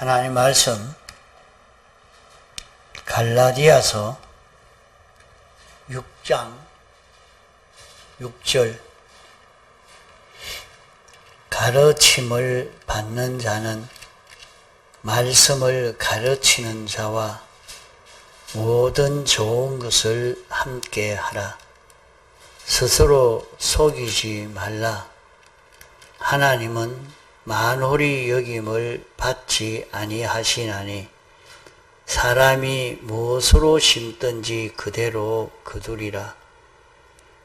하나님 말씀 갈라디아서 6장 6절 가르침을 받는 자는 말씀을 가르치는 자와 모든 좋은 것을 함께 하라. 스스로 속이지 말라. 하나님은 만홀히 여김을 받지 아니하시나니 사람이 무엇으로 심든지 그대로 거두리라.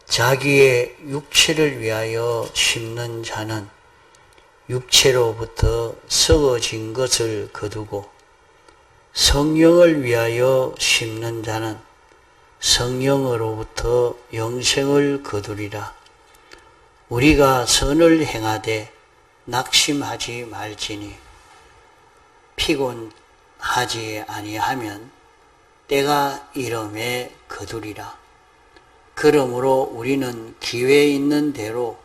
자기의 육체를 위하여 심는 자는 육체로부터 썩어진 것을 거두고 성령을 위하여 심는 자는 성령으로부터 영생을 거두리라. 우리가 선을 행하되 낙심하지 말지니 피곤하지 아니하면 때가 이름에 거두리라. 그러므로 우리는 기회 있는 대로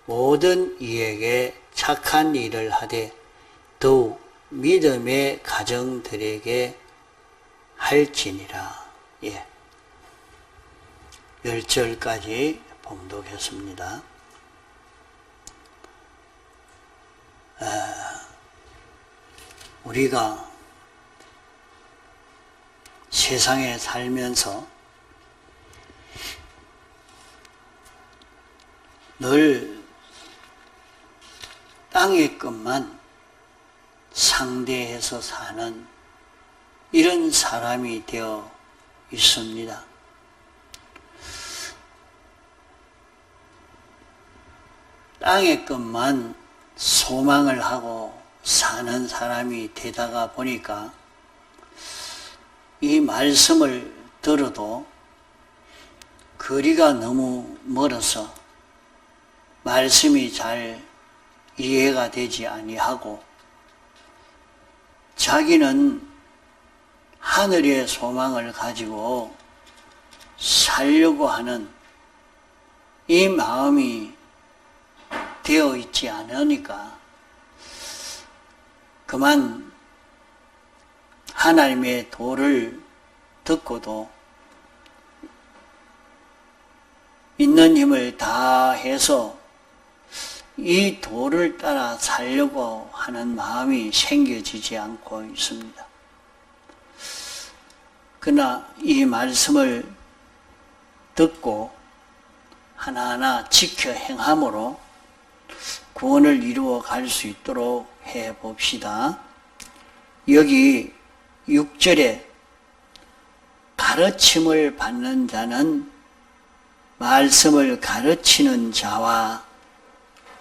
모든 이에게 착한 일을 하되 더욱 믿음의 가정들에게 할지니라. 10절까지 봉독했습니다. 우리가 세상에 살면서 늘 땅의 것만 상대해서 사는 이런 사람이 되어 있습니다. 땅의 것만 소망을 하고 사는 사람이 되다가 보니까 이 말씀을 들어도 거리가 너무 멀어서 말씀이 잘 이해가 되지 아니하고 자기는 하늘의 소망을 가지고 살려고 하는 이 마음이 되어 있지 않으니까 그만 하나님의 도를 듣고도 있는 힘을 다해서 이 도를 따라 살려고 하는 마음이 생겨지지 않고 있습니다. 그러나 이 말씀을 듣고 하나하나 지켜 행함으로 구원을 이루어 갈 수 있도록 해 봅시다. 여기 6절에 가르침을 받는 자는 말씀을 가르치는 자와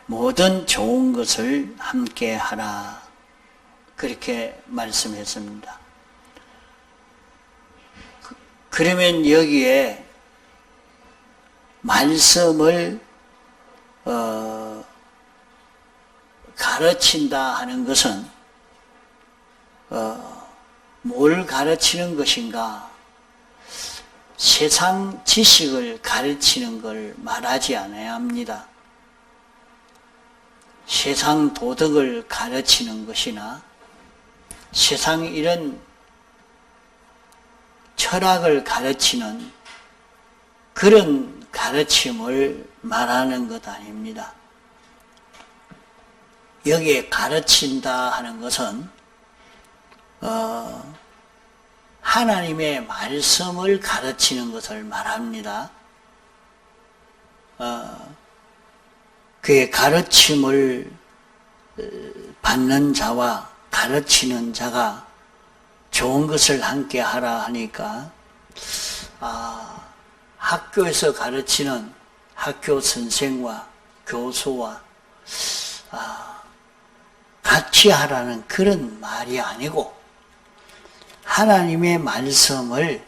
모든 좋은 것을 함께 하라. 그렇게 말씀했습니다. 그러면 여기에 말씀을 가르친다 하는 것은 뭘 가르치는 것인가? 세상 지식을 가르치는 걸 말하지 않아야 합니다. 세상 도덕을 가르치는 것이나 세상 이런 철학을 가르치는 그런 가르침을 말하는 것 아닙니다. 여기에 가르친다 하는 것은 하나님의 말씀을 가르치는 것을 말합니다. 그의 가르침을 받는 자와 가르치는 자가 좋은 것을 함께 하라 하니까 학교에서 가르치는 학교 선생과 교수와 같이 하라는 그런 말이 아니고 하나님의 말씀을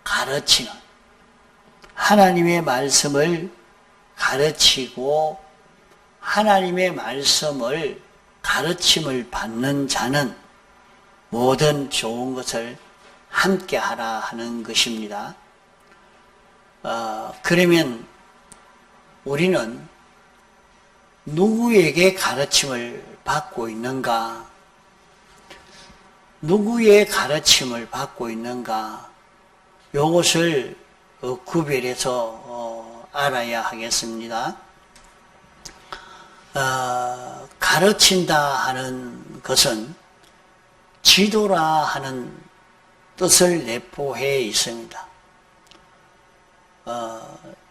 가르치는 하나님의 말씀을 가르치고 하나님의 말씀을 가르침을 받는 자는 모든 좋은 것을 함께 하라 하는 것입니다. 그러면 우리는 누구에게 가르침을 받고 있는가? 누구의 가르침을 받고 있는가, 이것을 구별해서 알아야 하겠습니다. 가르친다 하는 것은 지도라 하는 뜻을 내포해 있습니다.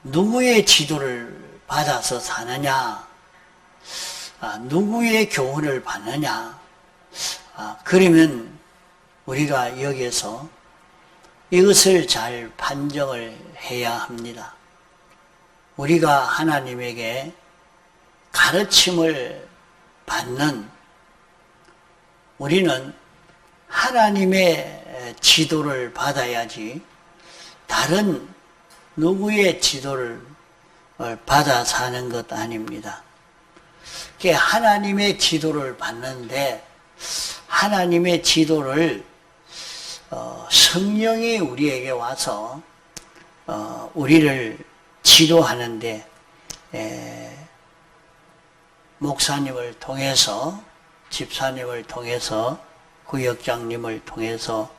누구의 지도를 받아서 사느냐, 누구의 교훈을 받느냐, 그러면 우리가 여기에서 이것을 잘 판정을 해야 합니다. 우리가 하나님에게 가르침을 받는, 우리는 하나님의 지도를 받아야지 다른 누구의 지도를 받아 사는 것 아닙니다. 하나님의 지도를 받는데, 하나님의 지도를 성령이 우리에게 와서 우리를 지도하는데, 목사님을 통해서, 집사님을 통해서, 구역장님을 통해서,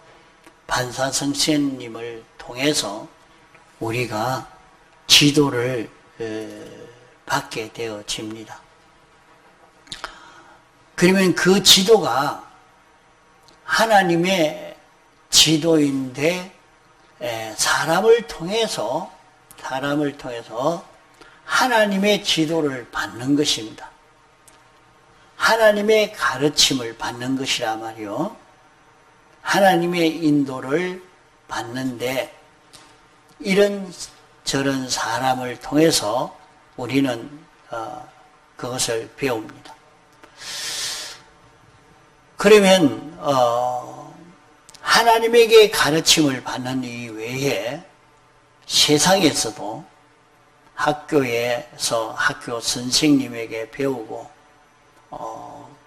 판사 선생님을 통해서 우리가 지도를 받게 되어집니다. 그러면 그 지도가 하나님의 지도인데 사람을 통해서 하나님의 지도를 받는 것입니다. 하나님의 가르침을 받는 것이라 말이요. 하나님의 인도를 받는데, 이런 저런 사람을 통해서 우리는 그것을 배웁니다. 그러면 하나님에게 가르침을 받는 이외에 세상에서도 학교에서 학교 선생님에게 배우고,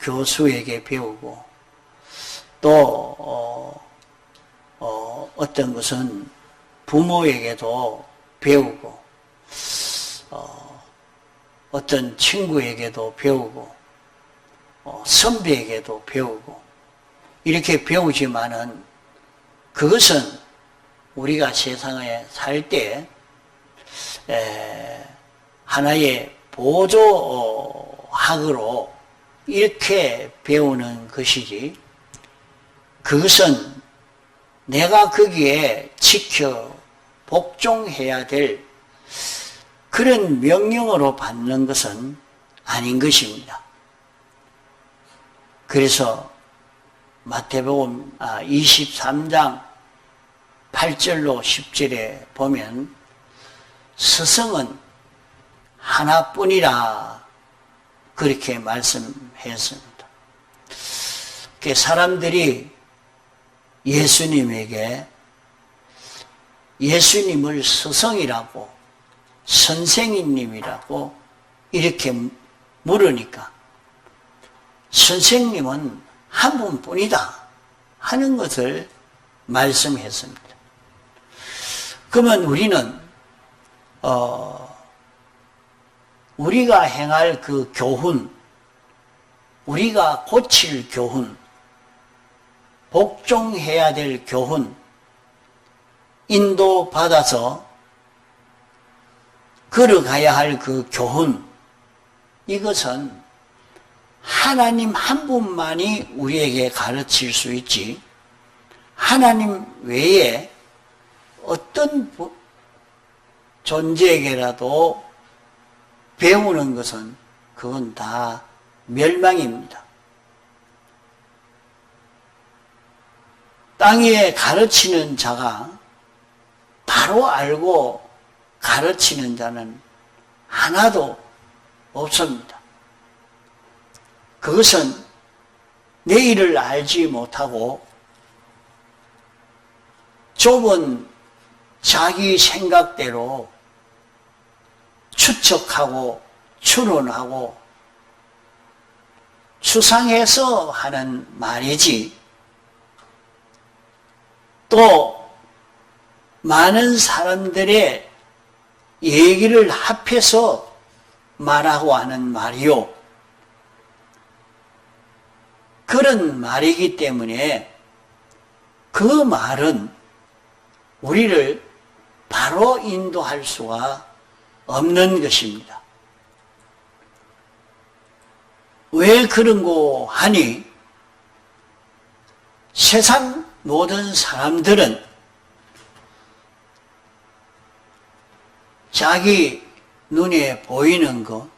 교수에게 배우고, 또 어떤 것은 부모에게도 배우고, 어떤 친구에게도 배우고, 선배에게도 배우고, 이렇게 배우지만은 그것은 우리가 세상에 살 때 하나의 보조학으로 이렇게 배우는 것이지, 그것은 내가 거기에 지켜 복종해야 될 그런 명령으로 받는 것은 아닌 것입니다. 그래서 마태복음 23장 8절로 10절에 보면 스승은 하나뿐이라 그렇게 말씀했습니다. 사람들이 예수님에게 예수님을 스승이라고, 선생님이라고 이렇게 물으니까 선생님은 한 분뿐이다 하는 것을 말씀했습니다. 그러면 우리는 우리가 행할 그 교훈, 우리가 고칠 교훈, 복종해야 될 교훈, 인도받아서 걸어가야 할 그 교훈, 이것은 하나님 한 분만이 우리에게 가르칠 수 있지, 하나님 외에 어떤 존재에게라도 배우는 것은 그건 다 멸망입니다. 땅에 가르치는 자가 바로 알고 가르치는 자는 하나도 없습니다. 그것은 내일을 알지 못하고 좁은 자기 생각대로 추측하고 추론하고 추상해서 하는 말이지, 또 많은 사람들의 얘기를 합해서 말하고 하는 말이요, 그런 말이기 때문에 그 말은 우리를 바로 인도할 수가 없는 것입니다. 왜 그런고 하니 세상 모든 사람들은 자기 눈에 보이는 것,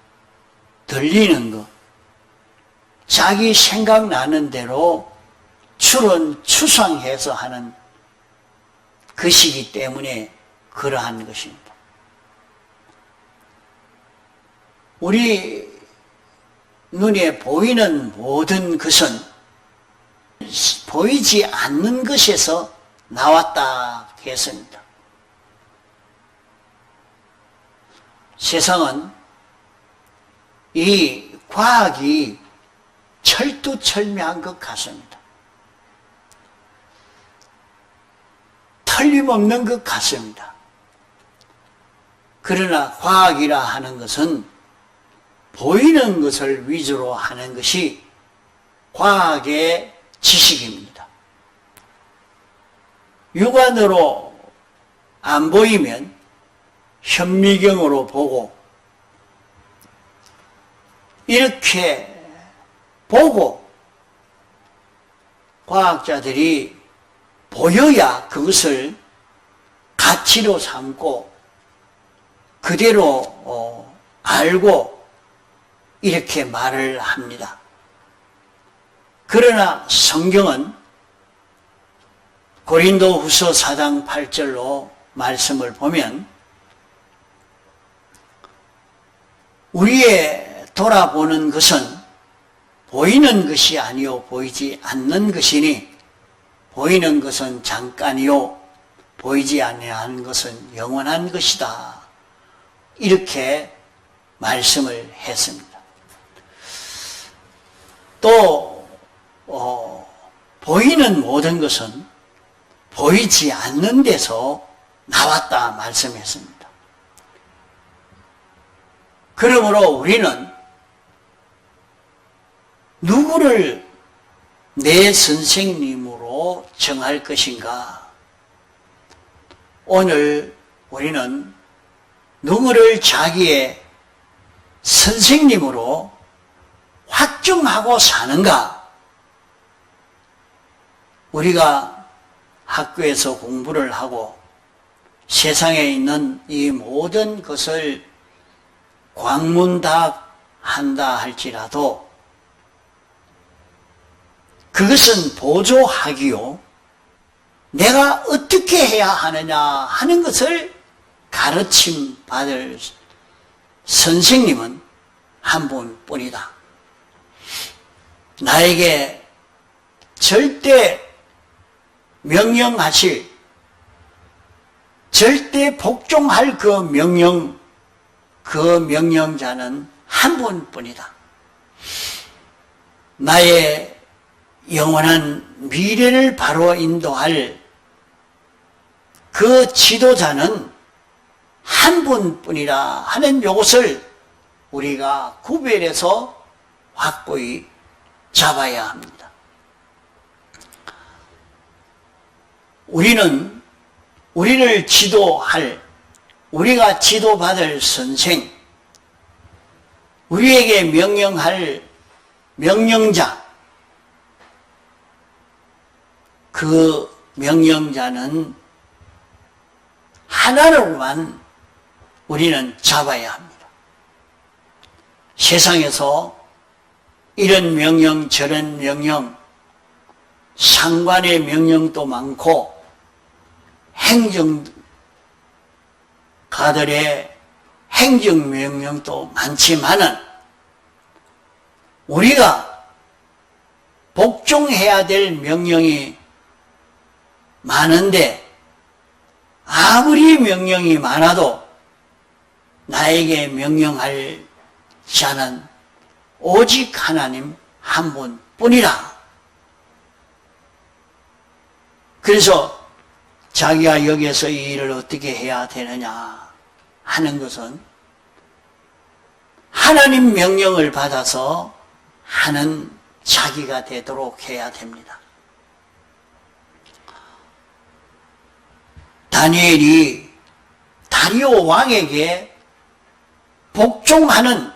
들리는 것, 자기 생각나는 대로 추상해서 하는 것이기 때문에 그러한 것입니다. 우리 눈에 보이는 모든 것은 보이지 않는 것에서 나왔다 했습니다. 세상은 이 과학이 철두철미한 것 같습니다. 틀림없는 것 같습니다. 그러나 과학이라 하는 것은 보이는 것을 위주로 하는 것이 과학의 지식입니다. 육안으로 안 보이면 현미경으로 보고 이렇게 보고 과학자들이 보여야 그것을 가치로 삼고 그대로 알고 이렇게 말을 합니다. 그러나 성경은 고린도후서 4장 8절로 말씀을 보면 우리의 돌아보는 것은 보이는 것이 아니요 보이지 않는 것이니 보이는 것은 잠깐이요 보이지 아니하는 것은 영원한 것이다. 이렇게 말씀을 했습니다. 또 보이는 모든 것은 보이지 않는 데서 나왔다 말씀했습니다. 그러므로 우리는 누구를 내 선생님으로 정할 것인가? 오늘 우리는 누구를 자기의 선생님으로 확정하고 사는가? 우리가 학교에서 공부를 하고 세상에 있는 이 모든 것을 광문다한다 할지라도 그것은 보조학이요. 내가 어떻게 해야 하느냐 하는 것을 가르침 받을 선생님은 한 분뿐이다. 나에게 절대 명령하실, 절대 복종할 그 명령자는 한 분뿐이다. 나의 영원한 미래를 바로 인도할 그 지도자는 한 분뿐이라 하는 이것을 우리가 구별해서 확고히 잡아야 합니다. 우리는 우리를 지도할, 우리가 지도받을 선생, 우리에게 명령할 명령자, 그 명령자는 하나로만 우리는 잡아야 합니다. 세상에서 이런 명령 저런 명령, 상관의 명령도 많고 행정가들의 행정명령도 많지만은 우리가 복종해야 될 명령이 많은데 아무리 명령이 많아도 나에게 명령할 자는 오직 하나님 한 분뿐이라. 그래서 자기가 여기에서 이 일을 어떻게 해야 되느냐 하는 것은 하나님 명령을 받아서 하는 자기가 되도록 해야 됩니다. 다니엘이 다리오 왕에게 복종하는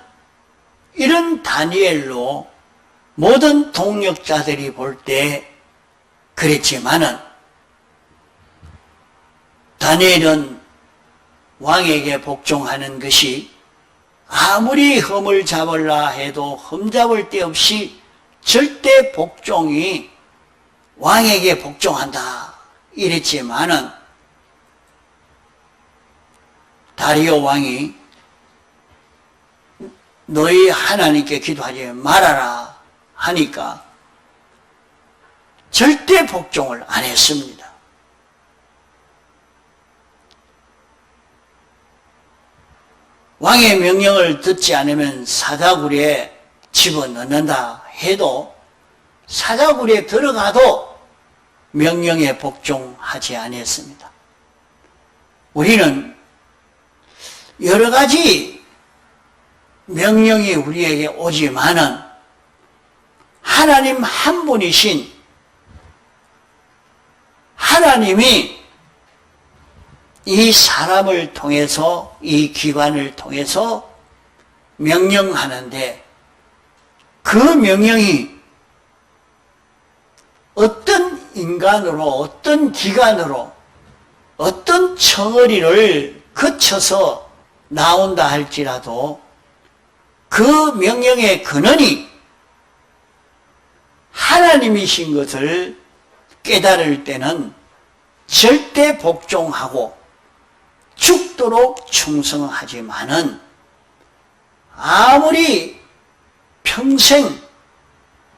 이런 다니엘로 모든 동력자들이 볼 때 그랬지만은 다니엘은 왕에게 복종하는 것이 아무리 흠을 잡으려 해도 흠잡을 데 없이 절대 복종이 왕에게 복종한다 이랬지만은 다리오 왕이 너희 하나님께 기도하지 말아라 하니까 절대 복종을 안 했습니다. 왕의 명령을 듣지 않으면 사자굴에 집어넣는다 해도 사자굴에 들어가도 명령에 복종하지 아니했습니다. 우리는 여러 가지 명령이 우리에게 오지만은 하나님 한 분이신 하나님이 이 사람을 통해서 이 기관을 통해서 명령하는데 그 명령이 어떤 인간으로 어떤 기관으로 어떤 처리를 거쳐서 나온다 할지라도 그 명령의 근원이 하나님이신 것을 깨달을 때는 절대 복종하고 죽도록 충성하지만은 아무리 평생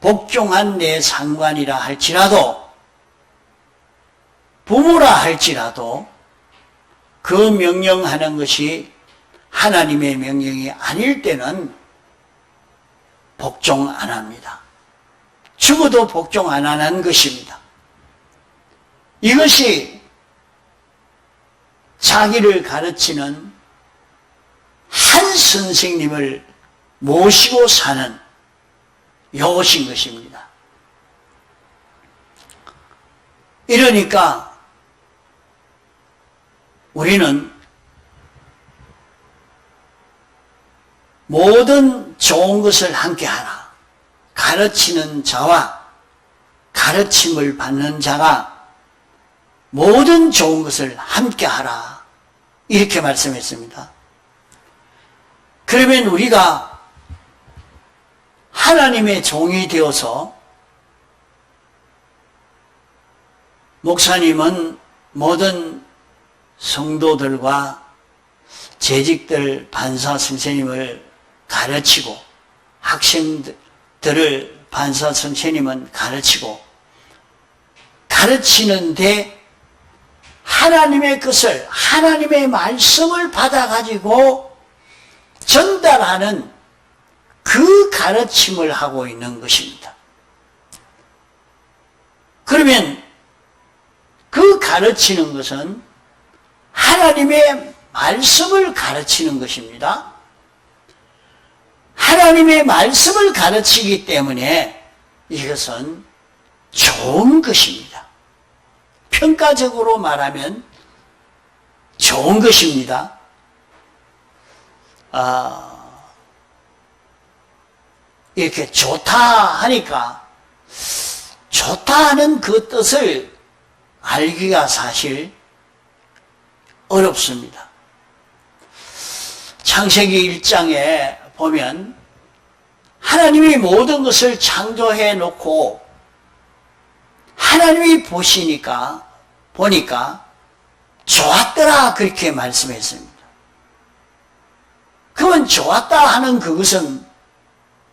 복종한 내 상관이라 할지라도 부모라 할지라도 그 명령하는 것이 하나님의 명령이 아닐 때는 복종 안 합니다. 죽어도 복종 안 하는 것입니다. 이것이 자기를 가르치는 한 선생님을 모시고 사는 요것인 것입니다. 이러니까 우리는 모든 좋은 것을 함께하라. 가르치는 자와 가르침을 받는 자가 모든 좋은 것을 함께하라. 이렇게 말씀했습니다. 그러면 우리가 하나님의 종이 되어서 목사님은 모든 성도들과 재직들 반사 선생님을 가르치고 학생들을 반사 선생님은 가르치고 가르치는데 하나님의 것을 하나님의 말씀을 받아가지고 전달하는 그 가르침을 하고 있는 것입니다. 그러면 그 가르치는 것은 하나님의 말씀을 가르치는 것입니다. 하나님의 말씀을 가르치기 때문에 이것은 좋은 것입니다. 평가적으로 말하면 좋은 것입니다. 이렇게 좋다 하니까 좋다 하는 그 뜻을 알기가 사실 어렵습니다. 창세기 1장에 보면 하나님이 모든 것을 창조해 놓고 하나님이 보니까 좋았더라 그렇게 말씀했습니다. 그러면 좋았다 하는 그것은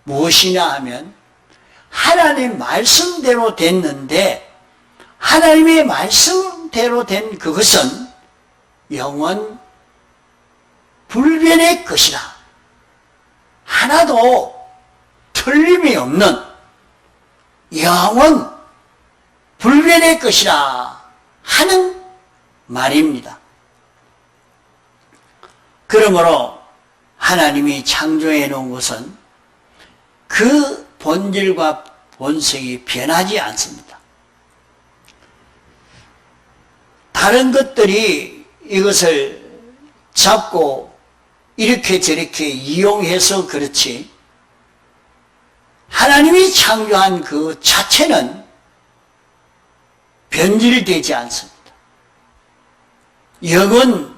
무엇이냐 하면 하나님 말씀대로 됐는데 하나님의 말씀대로 된 그것은 영원 불변의 것이라. 하나도 틀림이 없는 영원 불변의 것이라 하는 말입니다. 그러므로 하나님이 창조해 놓은 것은 그 본질과 본성이 변하지 않습니다. 다른 것들이 이것을 잡고 이렇게 저렇게 이용해서 그렇지, 하나님이 창조한 그 자체는 변질되지 않습니다. 영은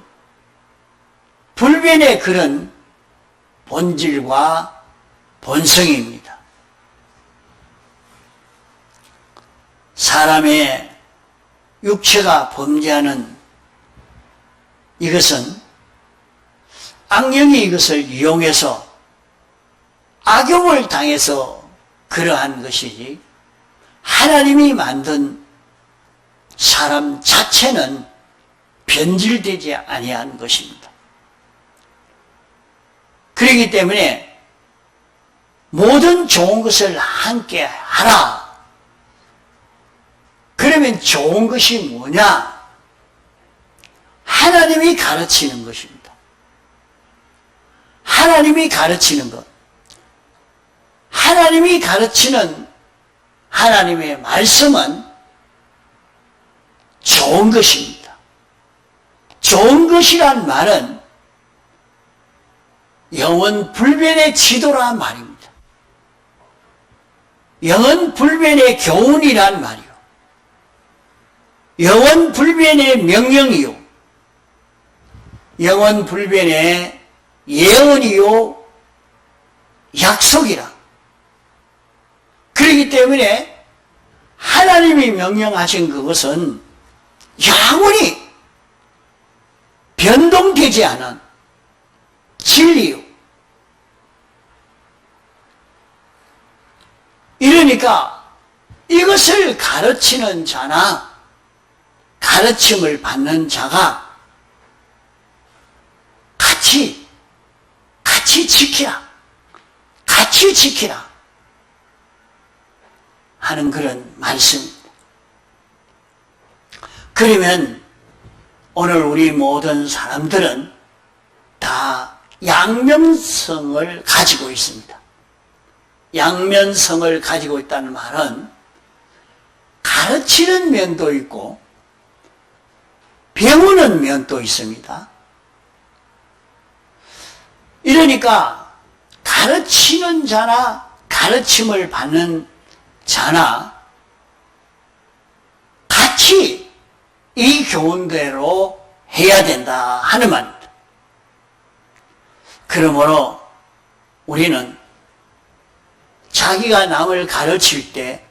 불변의 그런 본질과 본성입니다. 사람의 육체가 범죄하는 이것은 악령이 이것을 이용해서 악용을 당해서 그러한 것이지, 하나님이 만든 사람 자체는 변질되지 아니한 것입니다. 그렇기 때문에 모든 좋은 것을 함께 하라. 그러면 좋은 것이 뭐냐? 하나님이 가르치는 것입니다. 하나님이 가르치는 것. 하나님이 가르치는 하나님의 말씀은 좋은 것입니다. 좋은 것이란 말은 영원 불변의 지도라 말입니다. 영원 불변의 교훈이란 말이요. 영원 불변의 명령이요. 영원 불변의 예언이요. 약속이라. 그렇기 때문에 하나님이 명령하신 그것은 영원히 변동되지 않은 진리요. 이러니까 이것을 가르치는 자나 가르침을 받는 자가 같이 지키라. 같이 지키라. 하는 그런 말씀입니다. 그러면 오늘 우리 모든 사람들은 다 양면성을 가지고 있습니다. 양면성을 가지고 있다는 말은 가르치는 면도 있고 배우는 면도 있습니다. 이러니까 가르치는 자나 가르침을 받는 자나 같이 이 교훈대로 해야 된다 하는 말입니다. 그러므로 우리는 자기가 남을 가르칠 때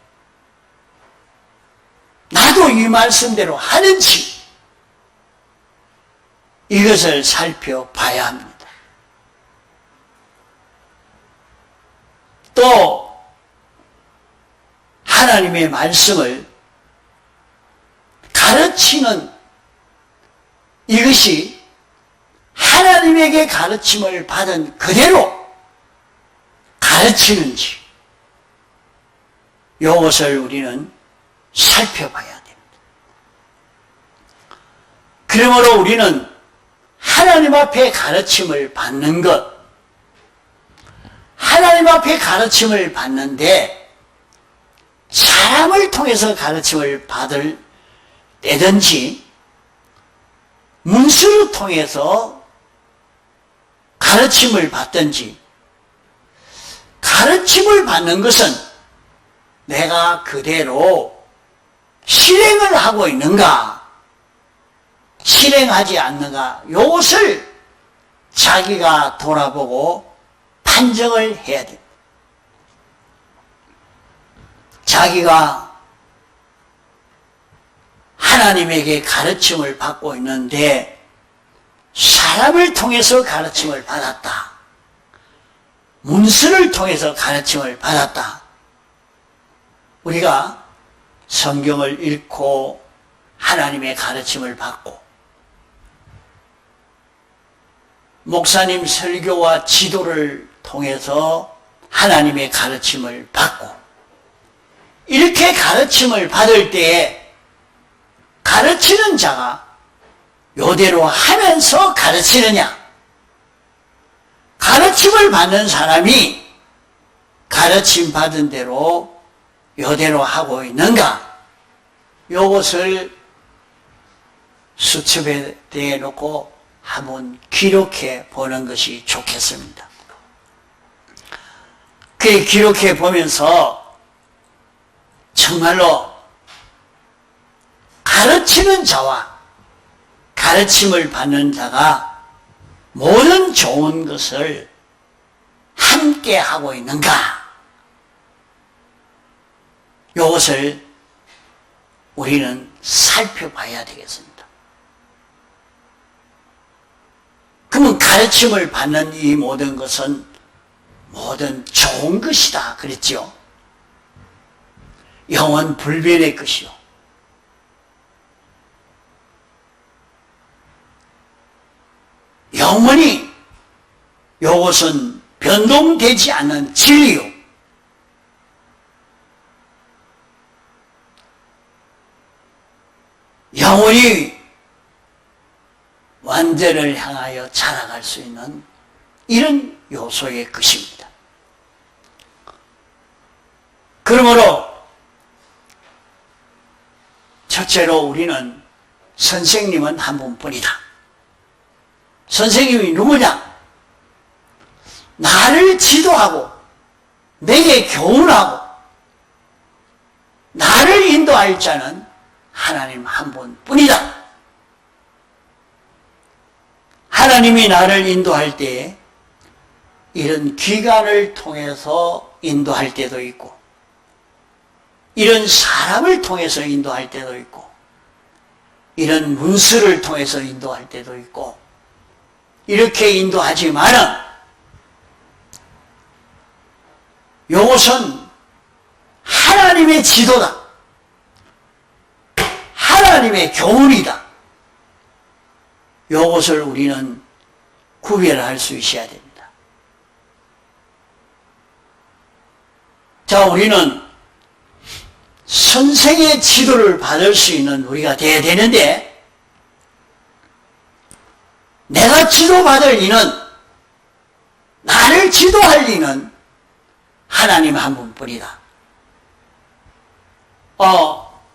나도 이 말씀대로 하는지 이것을 살펴봐야 합니다. 또 하나님의 말씀을 가르치는 이것이 하나님에게 가르침을 받은 그대로 가르치는지 이것을 우리는 살펴봐야 됩니다. 그러므로 우리는 하나님 앞에 가르침을 받는 것, 하나님 앞에 가르침을 받는데 사람을 통해서 가르침을 받을 때든지 문서를 통해서 가르침을 받든지, 가르침을 받는 것은 내가 그대로 실행을 하고 있는가, 실행하지 않는가, 이것을 자기가 돌아보고 판정을 해야 됩니다. 자기가 하나님에게 가르침을 받고 있는데 사람을 통해서 가르침을 받았다, 문서를 통해서 가르침을 받았다. 우리가 성경을 읽고 하나님의 가르침을 받고 목사님 설교와 지도를 통해서 하나님의 가르침을 받고 이렇게 가르침을 받을 때에 가르치는 자가 요대로 하면서 가르치느냐, 가르침을 받는 사람이 가르침 받은 대로 요대로 하고 있는가, 요것을 수첩에 대놓고 한번 기록해 보는 것이 좋겠습니다. 그 기록해 보면서 정말로 가르치는 자와 가르침을 받는 자가 모든 좋은 것을 함께 하고 있는가? 이것을 우리는 살펴봐야 되겠습니다. 그러면 가르침을 받는 이 모든 것은 모든 좋은 것이다 그랬죠. 영원 불변의 것이요. 영원히 이것은 변동되지 않는 진리요. 영원히 완전을 향하여 자라갈 수 있는 이런 요소의 것입니다. 그러므로 첫째로 우리는 선생님은 한 분뿐이다. 선생님이 누구냐? 나를 지도하고 내게 교훈하고 나를 인도할 자는 하나님 한 분뿐이다. 하나님이 나를 인도할 때에 이런 기관을 통해서 인도할 때도 있고 이런 사람을 통해서 인도할 때도 있고 이런 문서를 통해서 인도할 때도 있고 이렇게 인도하지만은 이것은 하나님의 지도다. 하나님의 교훈이다. 이것을 우리는 구별할 수 있어야 됩니다. 자, 우리는 선생의 지도를 받을 수 있는 우리가 되어야 되는데 내가 지도받을 이는 나를 지도할 이는 하나님 한 분뿐이다.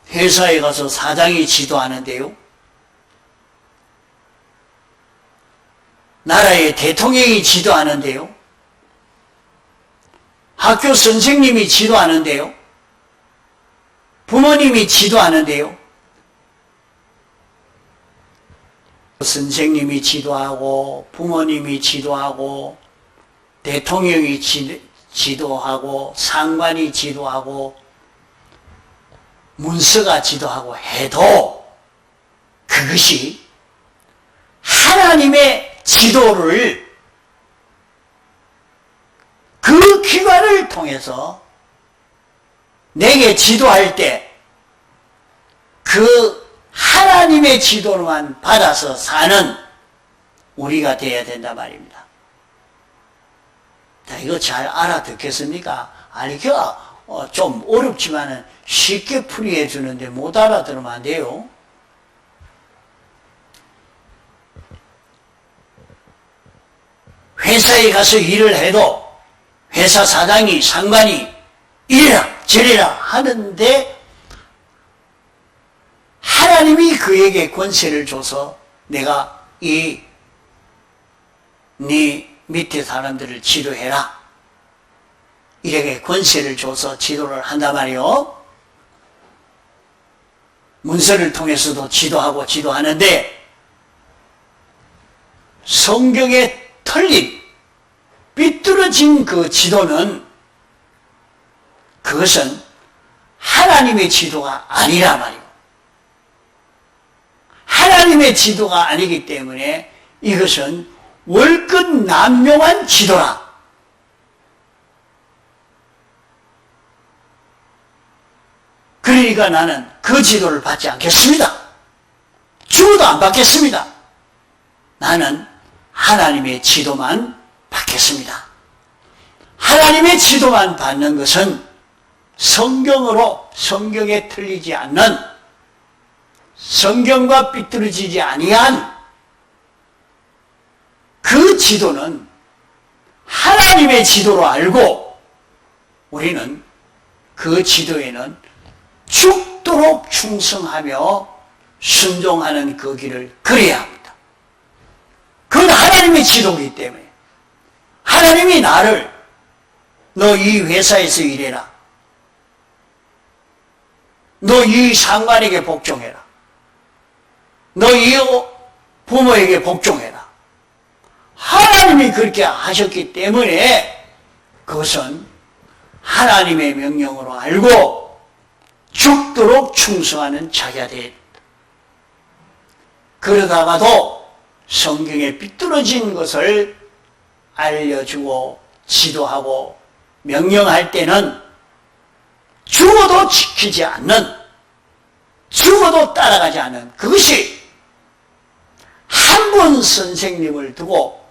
회사에 가서 사장이 지도하는데요. 나라의 대통령이 지도하는데요. 학교 선생님이 지도하는데요. 부모님이 지도하는데요. 선생님이 지도하고 부모님이 지도하고 대통령이 지도하고 상관이 지도하고 문서가 지도하고 해도 그것이 하나님의 지도를 그 기관을 통해서 내게 지도할 때 그 하나님의 지도만 받아서 사는 우리가 되어야 된단 말입니다. 자, 이거 잘 알아듣겠습니까? 아니, 좀 어렵지만은 쉽게 풀이해 주는데 못 알아들으면 안 돼요. 회사에 가서 일을 해도 회사 사장이 상관이 이래라 저래라 하는데 하나님이 그에게 권세를 줘서 내가 네 밑에 사람들을 지도해라 이렇게 권세를 줘서 지도를 한단 말이요. 문서를 통해서도 지도하고 지도하는데 성경에 틀린 삐뚤어진 그 지도는 그것은 하나님의 지도가 아니라 말이에요. 하나님의 지도가 아니기 때문에 이것은 월끝남용한 지도라. 그러니까 나는 그 지도를 받지 않겠습니다. 죽어도 안 받겠습니다. 나는 하나님의 지도만 받겠습니다. 하나님의 지도만 받는 것은 성경에 틀리지 않는 성경과 삐뚤어지지 아니한 그 지도는 하나님의 지도로 알고 우리는 그 지도에는 죽도록 충성하며 순종하는 그 길을 걸어야 합니다. 그건 하나님의 지도이기 때문에 하나님이 나를 너 이 회사에서 일해라. 너 이 상관에게 복종해라. 너 이 부모에게 복종해라. 하나님이 그렇게 하셨기 때문에 그것은 하나님의 명령으로 알고 죽도록 충성하는 자가 되어야 됩니다. 그러다가도 성경에 삐뚤어진 것을 알려주고 지도하고 명령할 때는 죽어도 지키지 않는, 죽어도 따라가지 않는, 그것이 한 분 선생님을 두고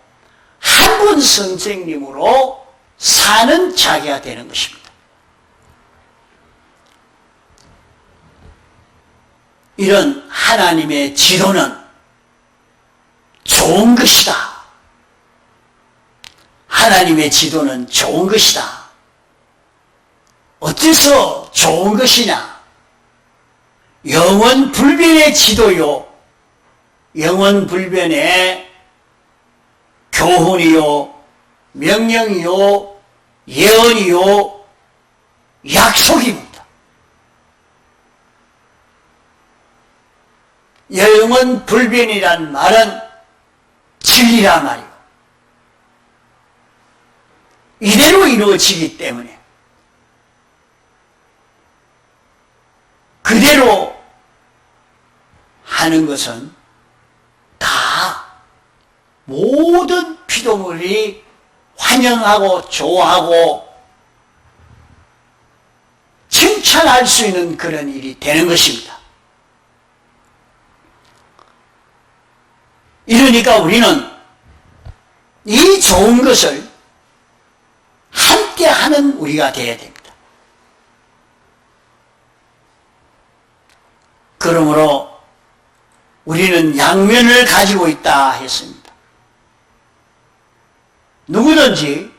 한 분 선생님으로 사는 자기가 되는 것입니다. 이런 하나님의 지도는 좋은 것이다. 하나님의 지도는 좋은 것이다. 어째서 좋은 것이냐? 영원불변의 지도요, 영원불변의 교훈이요, 명령이요, 예언이요, 약속입니다. 영원불변이란 말은 진리란 말이요. 이대로 이루어지기 때문에 그대로 하는 것은 다 모든 피조물이 환영하고 좋아하고 칭찬할 수 있는 그런 일이 되는 것입니다. 이러니까 우리는 이 좋은 것을 함께 하는 우리가 되어야 됩니다. 그러므로 우리는 양면을 가지고 있다 했습니다. 누구든지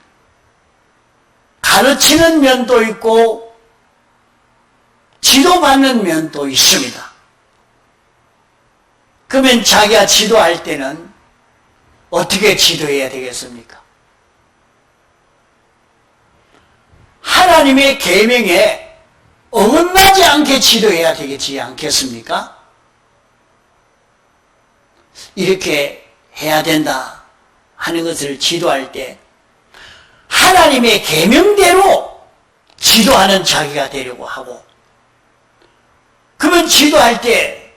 가르치는 면도 있고 지도받는 면도 있습니다. 그러면 자기가 지도할 때는 어떻게 지도해야 되겠습니까? 하나님의 계명에 어긋나지 않게 지도해야 되겠지 않겠습니까? 이렇게 해야 된다 하는 것을 지도할 때 하나님의 계명대로 지도하는 자기가 되려고 하고, 그러면 지도할 때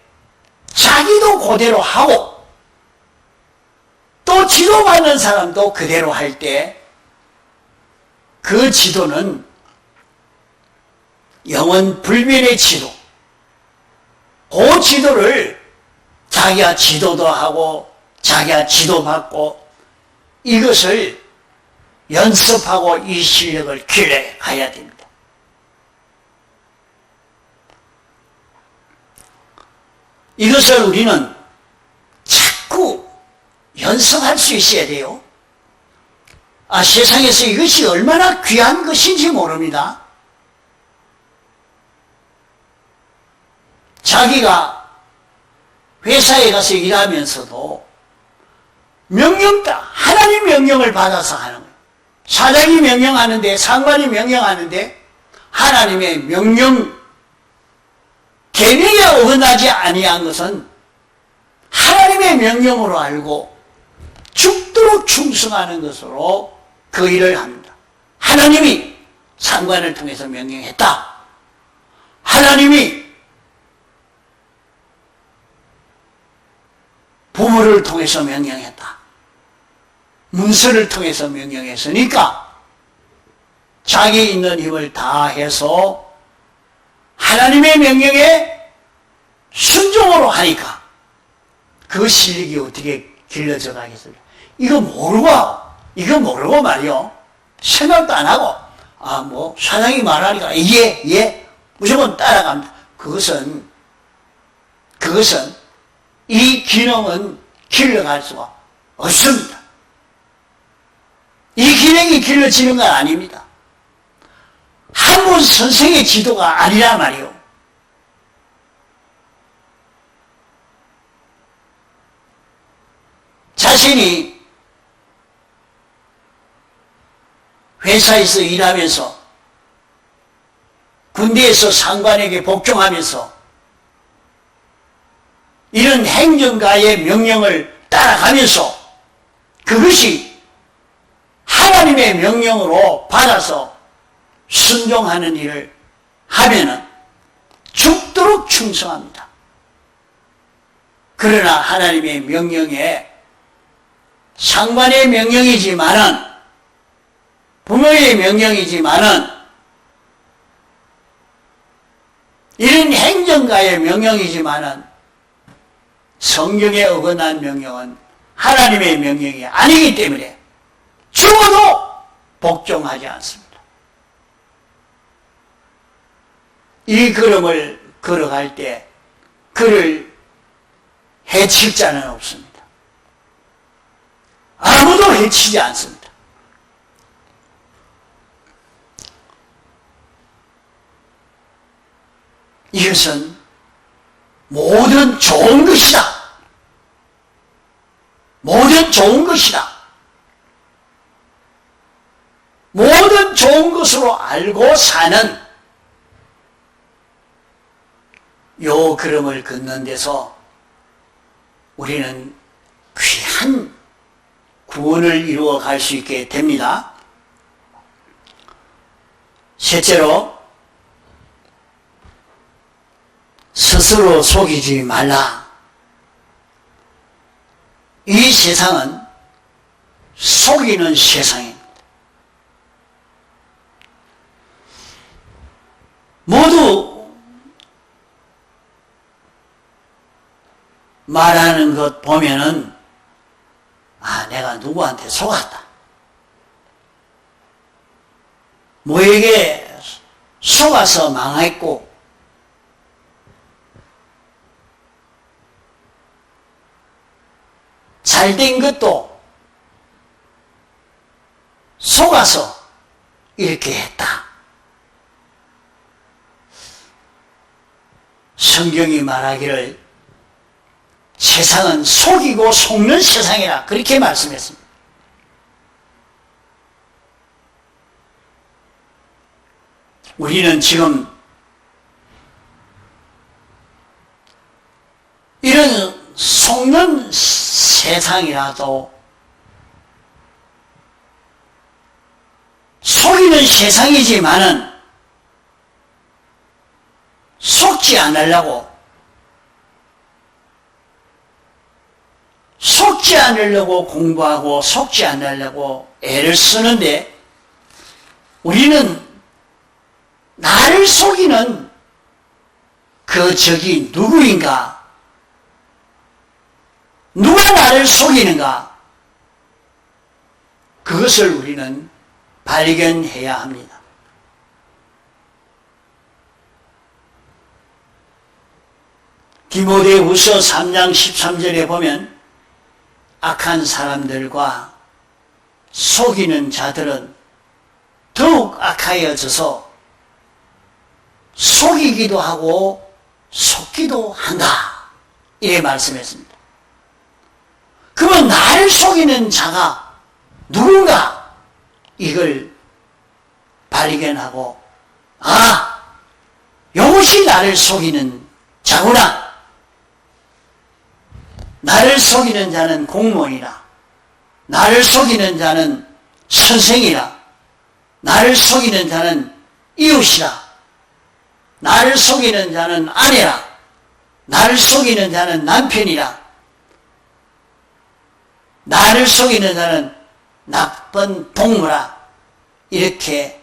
자기도 그대로 하고 또 지도받는 사람도 그대로 할 때 그 지도는 영원불변의 지도, 그 지도를 자기가 지도도 하고 자기가 지도받고 이것을 연습하고 이 실력을 길러가야 됩니다. 이것을 우리는 자꾸 연습할 수 있어야 돼요. 세상에서 이것이 얼마나 귀한 것인지 모릅니다. 자기가 회사에 가서 일하면서도 하나님 명령을 받아서 하는 거예요. 사장이 명령하는데, 상관이 명령하는데 하나님의 명령, 계명에 어긋나지 아니한 것은 하나님의 명령으로 알고 죽도록 충성하는 것으로 그 일을 합니다. 하나님이 상관을 통해서 명령했다. 하나님이 부모를 통해서 명령했다. 문서를 통해서 명령했으니까 자기 있는 힘을 다해서 하나님의 명령에 순종으로 하니까 그 실력이 어떻게 길러져 가겠습니까? 이거 모르고 말이요, 생각도 안 하고 사장이 말하니까 예 무조건 따라갑니다. 그것은 이 기능은 길러갈 수가 없습니다. 이 기능이 길러지는 건 아닙니다. 한 분 선생의 지도가 아니란 말이요. 자신이 회사에서 일하면서 군대에서 상관에게 복종하면서 이런 행정가의 명령을 따라가면서 그것이 하나님의 명령으로 받아서 순종하는 일을 하면은 죽도록 충성합니다. 그러나 하나님의 명령에 상관의 명령이지만은 부모의 명령이지만은 이런 행정가의 명령이지만은 성경에 어긋난 명령은 하나님의 명령이 아니기 때문에 죽어도 복종하지 않습니다. 이 걸음을 걸어갈 때 그를 해칠 자는 없습니다. 아무도 해치지 않습니다. 이것은 모든 좋은 것이다. 모든 좋은 것이다. 모든 좋은 것으로 알고 사는 요 걸음을 걷는 데서 우리는 귀한 구원을 이루어 갈 수 있게 됩니다. 셋째로, 스스로 속이지 말라. 이 세상은 속이는 세상입니다. 모두 말하는 것 보면은 내가 누구한테 속았다. 뭐에게 속아서 망했고 잘된 것도 속아서 이렇게 했다. 성경이 말하기를 세상은 속이고 속는 세상이라 그렇게 말씀했습니다. 우리는 지금 이런 속는 세상이라도 속이는 세상이지만은 속지 않으려고 공부하고 속지 않으려고 애를 쓰는데 우리는 나를 속이는 그 적이 누구인가? 누가 나를 속이는가? 그것을 우리는 발견해야 합니다. 디모데후서 3장 13절에 보면 악한 사람들과 속이는 자들은 더욱 악하여져서 속이기도 하고 속기도 한다. 이래 말씀했습니다. 그러면 나를 속이는 자가 누군가? 이걸 발견하고 이것이 나를 속이는 자구나. 나를 속이는 자는 공무원이라, 나를 속이는 자는 선생이라, 나를 속이는 자는 이웃이라, 나를 속이는 자는 아내라, 나를 속이는 자는 남편이라, 나를 속이는 자는 나쁜 동무라, 이렇게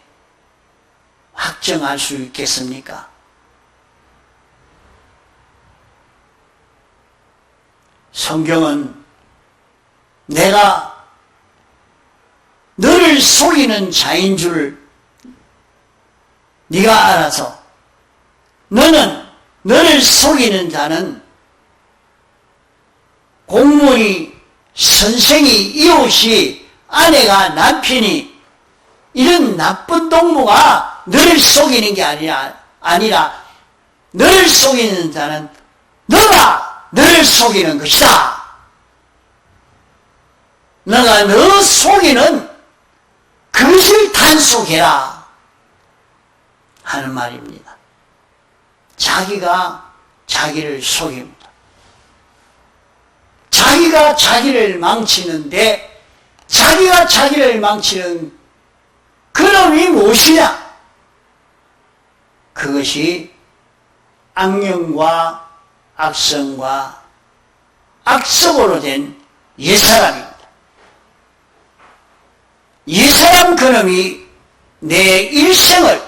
확정할 수 있겠습니까? 성경은 내가 너를 속이는 자인 줄 네가 알아서 너를 속이는 자는 공무원이, 선생이, 이웃이, 아내가, 남편이, 이런 나쁜 동무가 너를 속이는 게 아니라 너를 속이는 자는 너가 너를 속이는 것이다. 너가 너 속이는 그것을 단속해라 하는 말입니다. 자기가 자기를 속입니다. 자기가 자기를 망치는데 자기가 자기를 망치는 그놈이 무엇이냐? 그것이 악령과 악성과 악성으로 된 옛사람입니다. 옛사람 그놈이 내 일생을,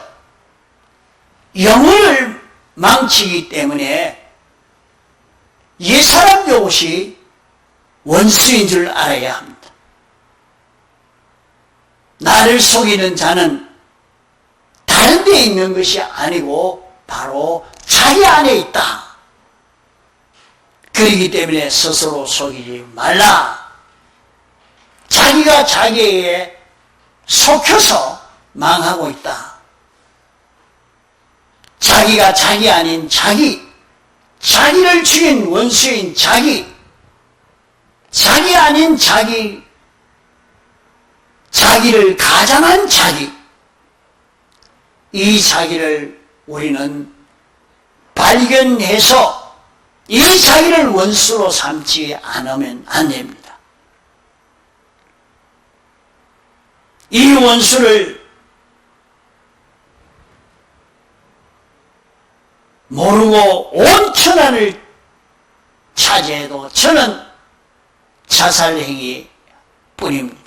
영혼을 망치기 때문에 옛사람 이것이 원수인 줄 알아야 합니다. 나를 속이는 자는 다른 데 있는 것이 아니고 바로 자기 안에 있다. 그렇기 때문에 스스로 속이지 말라. 자기가 자기에게 속혀서 망하고 있다. 자기가 자기 아닌 자기를 죽인 원수인 자기 아닌 자기를 가장한 이 자기를 우리는 발견해서 이 자기를 원수로 삼지 않으면 안 됩니다. 이 원수를 모르고 온 천하를 차지해도 저는 자살행위 뿐입니다.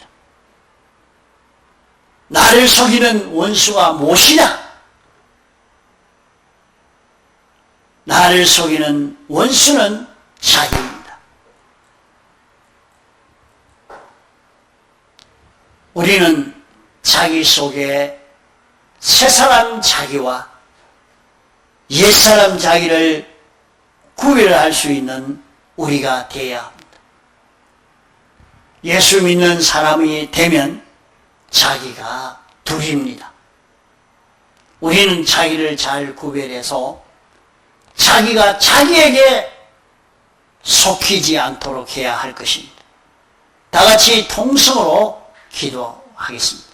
나를 속이는 원수가 무엇이냐? 나를 속이는 원수는 자기입니다. 우리는 자기 속에 새사람 자기와 옛사람 자기를 구별할 수 있는 우리가 되어야 합니다. 예수 믿는 사람이 되면 자기가 둘입니다. 우리는 자기를 잘 구별해서 자기가 자기에게 속히지 않도록 해야 할 것입니다. 다 같이 통성으로 기도하겠습니다.